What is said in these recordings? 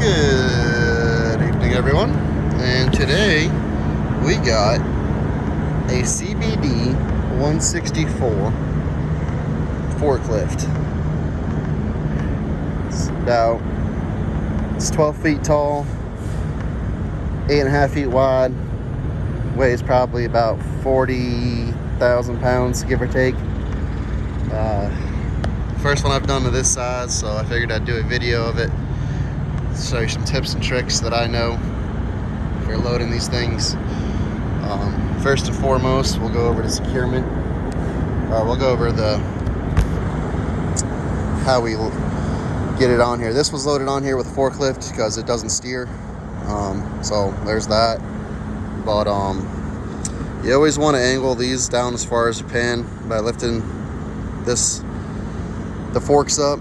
Good evening, everyone. And today we got a CBD 164 forklift. It's 12 feet tall, 8.5 feet wide, weighs probably about 40,000 pounds, give or take. First one I've done to this size, so I figured I'd do a video of it. Show you some tips and tricks that I know for loading these things. First and foremost, we'll go over to Securement. We'll go over how we get it on here. This was loaded on here with a forklift because it doesn't steer. So there's that. But you always want to angle these down as far as you can by lifting the forks up,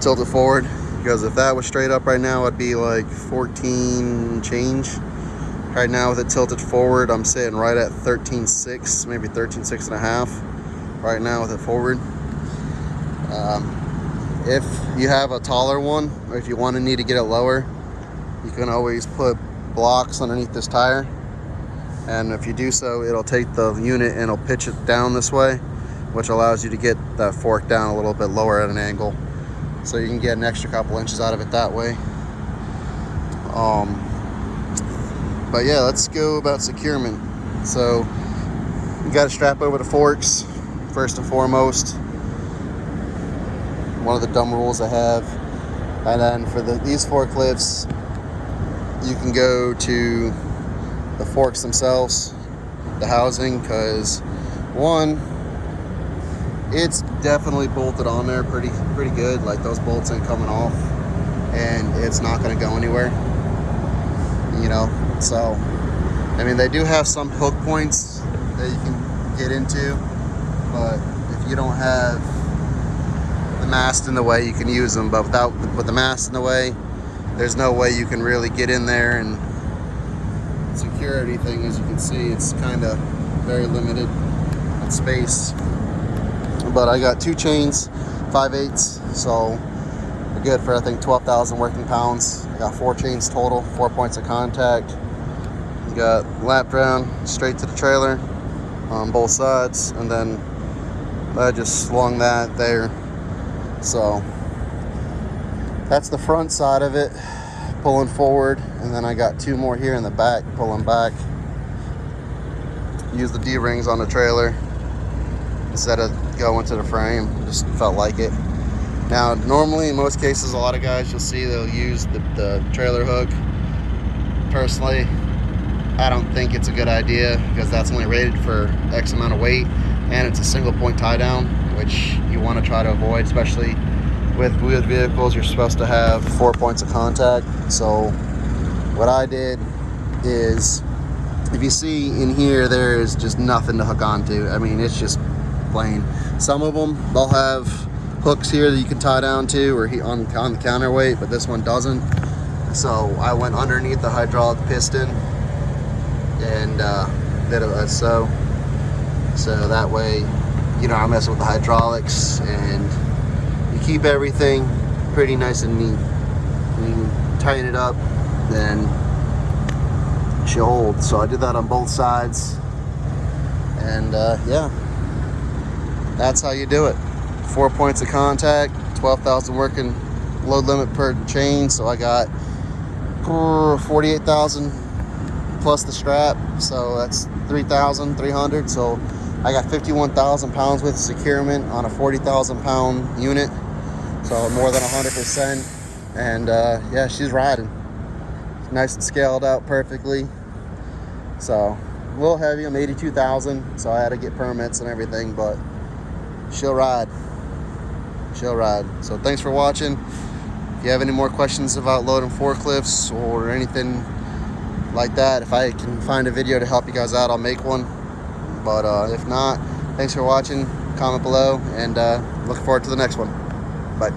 tilt it forward. Because if that was straight up right now, it'd be like 14 change. Right now with it tilted forward, I'm sitting right at 13.6, maybe 13.6 and a half. Right now with it forward. If you have a taller one, or if you need to get it lower, you can always put blocks underneath this tire. And if you do so, it'll take the unit and it'll pitch it down this way, which allows you to get that fork down a little bit lower at an angle. So you can get an extra couple inches out of it that way. But yeah, let's go about securement. So you got to strap over the forks first and foremost. One of the dumb rules I have. And then for these forklifts, you can go to the forks themselves, the housing, because one, it's definitely bolted on there pretty good. Like those bolts ain't coming off, and it's not going to go anywhere. So I mean, they do have some hook points that you can get into, but if you don't have the mast in the way, you can use them. But with the mast in the way, there's no way you can really get in there and secure anything. As you can see, it's kind of very limited in space. But I got 2 chains, 5/8, so we're good for I think 12,000 working pounds. I got 4 chains total, 4 points of contact. We got lap down straight to the trailer on both sides, and then I just slung that there. So that's the front side of it, pulling forward, and then I got 2 more here in the back, pulling back. Use the D-rings on the trailer instead of going to the frame. Just felt like it. Now normally in most cases, a lot of guys you'll see they'll use the trailer hook. Personally, I don't think it's a good idea because that's only rated for X amount of weight, and it's a single point tie down, which you want to try to avoid, especially with wheeled vehicles. You're supposed to have 4 points of contact. So what I did is, if you see in here, there is just nothing to hook onto. I mean, it's just plain. Some of them, they'll have hooks here that you can tie down to, or on the counterweight, but this one doesn't. So I went underneath the hydraulic piston and did it like so that way you don't mess with the hydraulics, and you keep everything pretty nice and neat. When you tighten it up, then she'll hold. So I did that on both sides, and yeah, that's how you do it. 4 points of contact, 12,000 working load limit per chain. So I got 48,000 plus the strap, so that's 3,300. So I got 51,000 pounds with securement on a 40,000 pound unit, so more than 100%. And yeah, she's riding. Nice and scaled out perfectly. So a little heavy. I'm 82,000, so I had to get permits and everything, but she'll ride. So thanks for watching. If you have any more questions about loading forklifts or anything like that, if I can find a video to help you guys out, I'll make one. But if not, thanks for watching. Comment below, and looking forward to the next one. Bye.